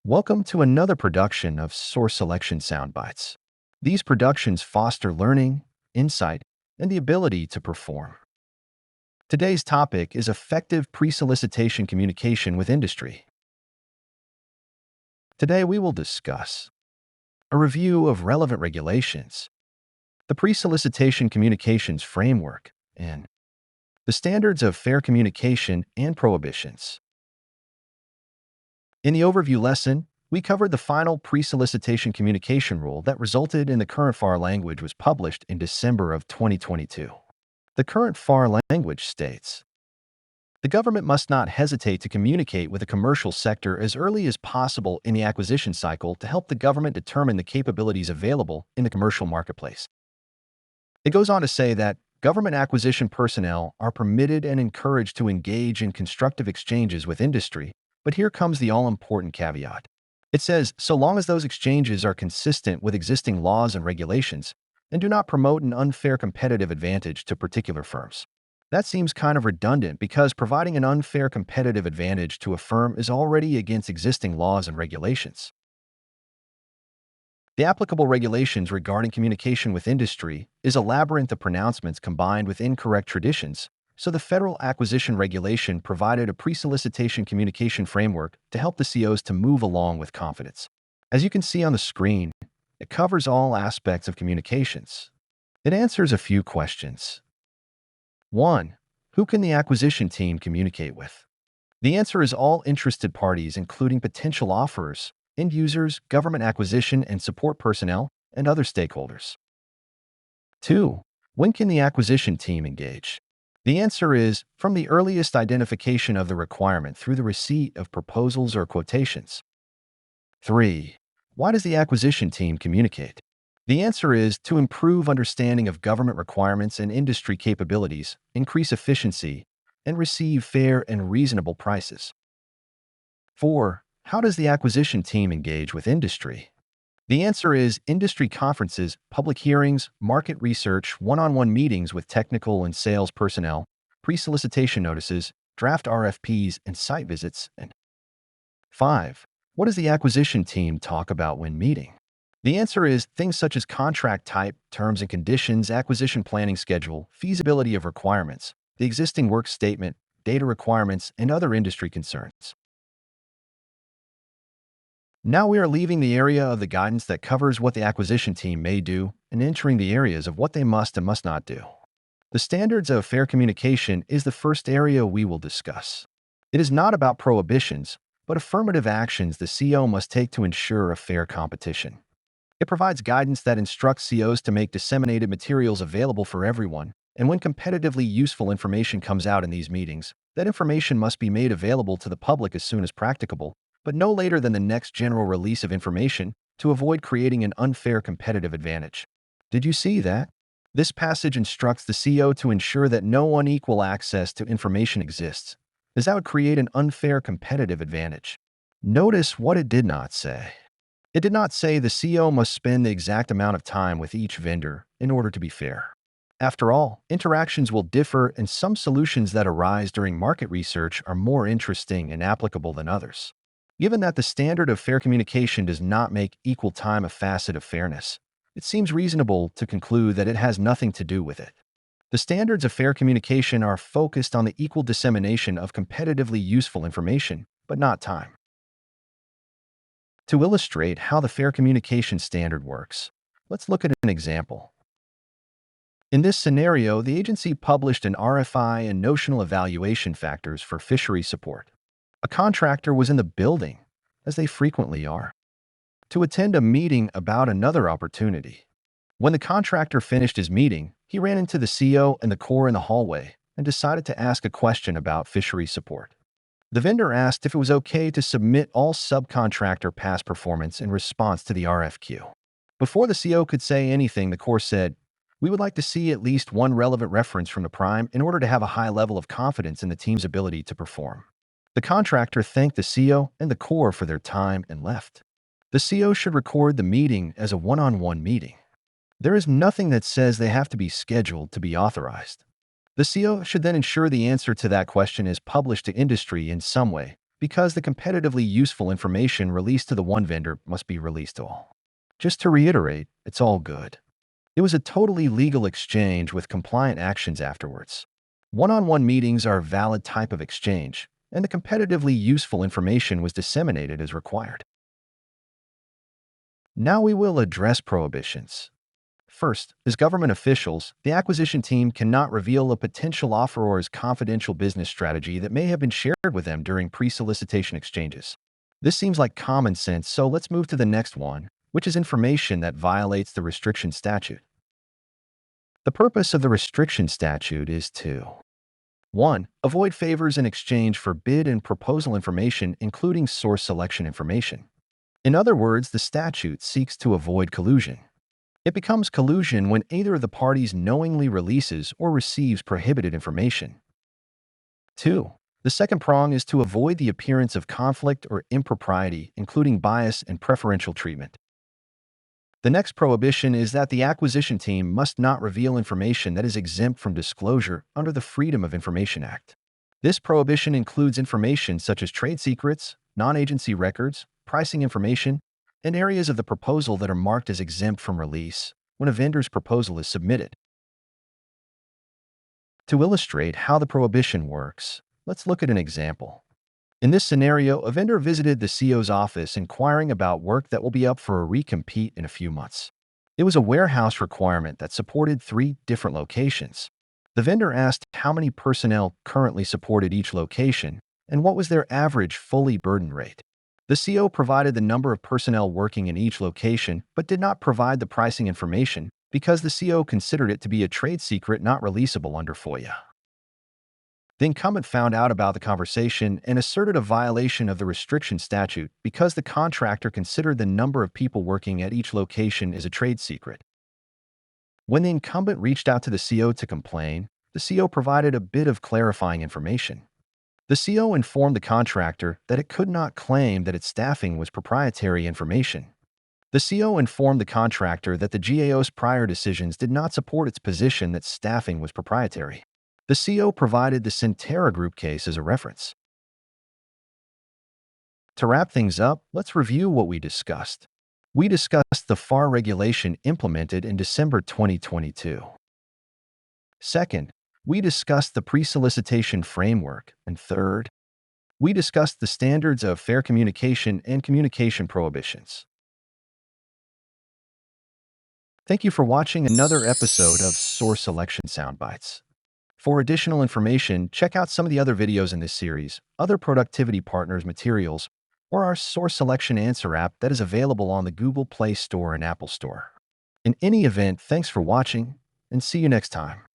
Welcome to another production of Source Selection Soundbites. These productions foster learning, insight, and the ability to perform. Today's topic is effective pre-solicitation communication with industry. Today we will discuss a review of relevant regulations, the Pre-solicitation Communications Framework, and the standards of fair communication and prohibitions. In the overview lesson, we covered the final pre-solicitation communication rule that resulted in the current FAR language was published in December of 2022. The current FAR language states, the government must not hesitate to communicate with the commercial sector as early as possible in the acquisition cycle to help the government determine the capabilities available in the commercial marketplace. It goes on to say that government acquisition personnel are permitted and encouraged to engage in constructive exchanges with industry. But here comes the all-important caveat. It says, so long as those exchanges are consistent with existing laws and regulations and do not promote an unfair competitive advantage to particular firms. That seems kind of redundant because providing an unfair competitive advantage to a firm is already against existing laws and regulations. The applicable regulations regarding communication with industry is a labyrinth of pronouncements combined with incorrect traditions. So the Federal Acquisition Regulation provided a pre-solicitation communication framework to help the COs to move along with confidence. As you can see on the screen, it covers all aspects of communications. It answers a few questions. 1. Who can the acquisition team communicate with? The answer is all interested parties, including potential offerers, end users, government acquisition and support personnel, and other stakeholders. 2. When can the acquisition team engage? The answer is, from the earliest identification of the requirement through the receipt of proposals or quotations. 3. Why does the acquisition team communicate? The answer is to improve understanding of government requirements and industry capabilities, increase efficiency, and receive fair and reasonable prices. 4. How does the acquisition team engage with industry? The answer is industry conferences, public hearings, market research, one-on-one meetings with technical and sales personnel, pre-solicitation notices, draft RFPs, and site visits. And 5. What does the acquisition team talk about when meeting? The answer is things such as contract type, terms and conditions, acquisition planning schedule, feasibility of requirements, the existing work statement, data requirements, and other industry concerns. Now we are leaving the area of the guidance that covers what the acquisition team may do and entering the areas of what they must and must not do. The standards of fair communication is the first area we will discuss. It is not about prohibitions, but affirmative actions the CO must take to ensure a fair competition. It provides guidance that instructs COs to make disseminated materials available for everyone, and when competitively useful information comes out in these meetings, that information must be made available to the public as soon as practicable, but no later than the next general release of information to avoid creating an unfair competitive advantage. Did you see that? This passage instructs the CO to ensure that no unequal access to information exists, as that would create an unfair competitive advantage. Notice what it did not say. It did not say the CO must spend the exact amount of time with each vendor in order to be fair. After all, interactions will differ, and some solutions that arise during market research are more interesting and applicable than others. Given that the standard of fair communication does not make equal time a facet of fairness, it seems reasonable to conclude that it has nothing to do with it. The standards of fair communication are focused on the equal dissemination of competitively useful information, but not time. To illustrate how the fair communication standard works, let's look at an example. In this scenario, the agency published an RFI and notional evaluation factors for fishery support. A contractor was in the building, as they frequently are, to attend a meeting about another opportunity. When the contractor finished his meeting, he ran into the CO and the core in the hallway and decided to ask a question about fishery support. The vendor asked if it was okay to submit all subcontractor past performance in response to the RFQ. Before the CO could say anything, the core said, "We would like to see at least one relevant reference from the prime in order to have a high level of confidence in the team's ability to perform." The contractor thanked the CO and the core for their time and left. The CO should record the meeting as a one-on-one meeting. There is nothing that says they have to be scheduled to be authorized. The CO should then ensure the answer to that question is published to industry in some way, because the competitively useful information released to the one vendor must be released to all. Just to reiterate, it's all good. It was a totally legal exchange with compliant actions afterwards. One-on-one meetings are a valid type of exchange, and the competitively useful information was disseminated as required. Now we will address prohibitions. First, as government officials, the acquisition team cannot reveal a potential offeror's confidential business strategy that may have been shared with them during pre-solicitation exchanges. This seems like common sense, so let's move to the next one, which is information that violates the restriction statute. The purpose of the restriction statute is to 1. Avoid favors in exchange for bid and proposal information, including source selection information. In other words, the statute seeks to avoid collusion. It becomes collusion when either of the parties knowingly releases or receives prohibited information. 2. The second prong is to avoid the appearance of conflict or impropriety, including bias and preferential treatment. The next prohibition is that the acquisition team must not reveal information that is exempt from disclosure under the Freedom of Information Act. This prohibition includes information such as trade secrets, non-agency records, pricing information, and areas of the proposal that are marked as exempt from release when a vendor's proposal is submitted. To illustrate how the prohibition works, let's look at an example. In this scenario, a vendor visited the CEO's office inquiring about work that will be up for a recompete in a few months. It was a warehouse requirement that supported 3 different locations. The vendor asked how many personnel currently supported each location and what was their average fully burdened rate. The CEO provided the number of personnel working in each location, but did not provide the pricing information because the CEO considered it to be a trade secret not releasable under FOIA. The incumbent found out about the conversation and asserted a violation of the restriction statute because the contractor considered the number of people working at each location as a trade secret. When the incumbent reached out to the CEO to complain, the CEO provided a bit of clarifying information. The CEO informed the contractor that it could not claim that its staffing was proprietary information. The CEO informed the contractor that the GAO's prior decisions did not support its position that staffing was proprietary. The CEO provided the Centera Group case as a reference. To wrap things up, let's review what we discussed. We discussed the FAR regulation implemented in December 2022. Second, we discussed the pre-solicitation framework. And third, we discussed the standards of fair communication and communication prohibitions. Thank you for watching another episode of Source Selection Soundbites. For additional information, check out some of the other videos in this series, other Productivity Partners materials, or our Source Selection Answer app that is available on the Google Play Store and Apple Store. In any event, thanks for watching, and see you next time.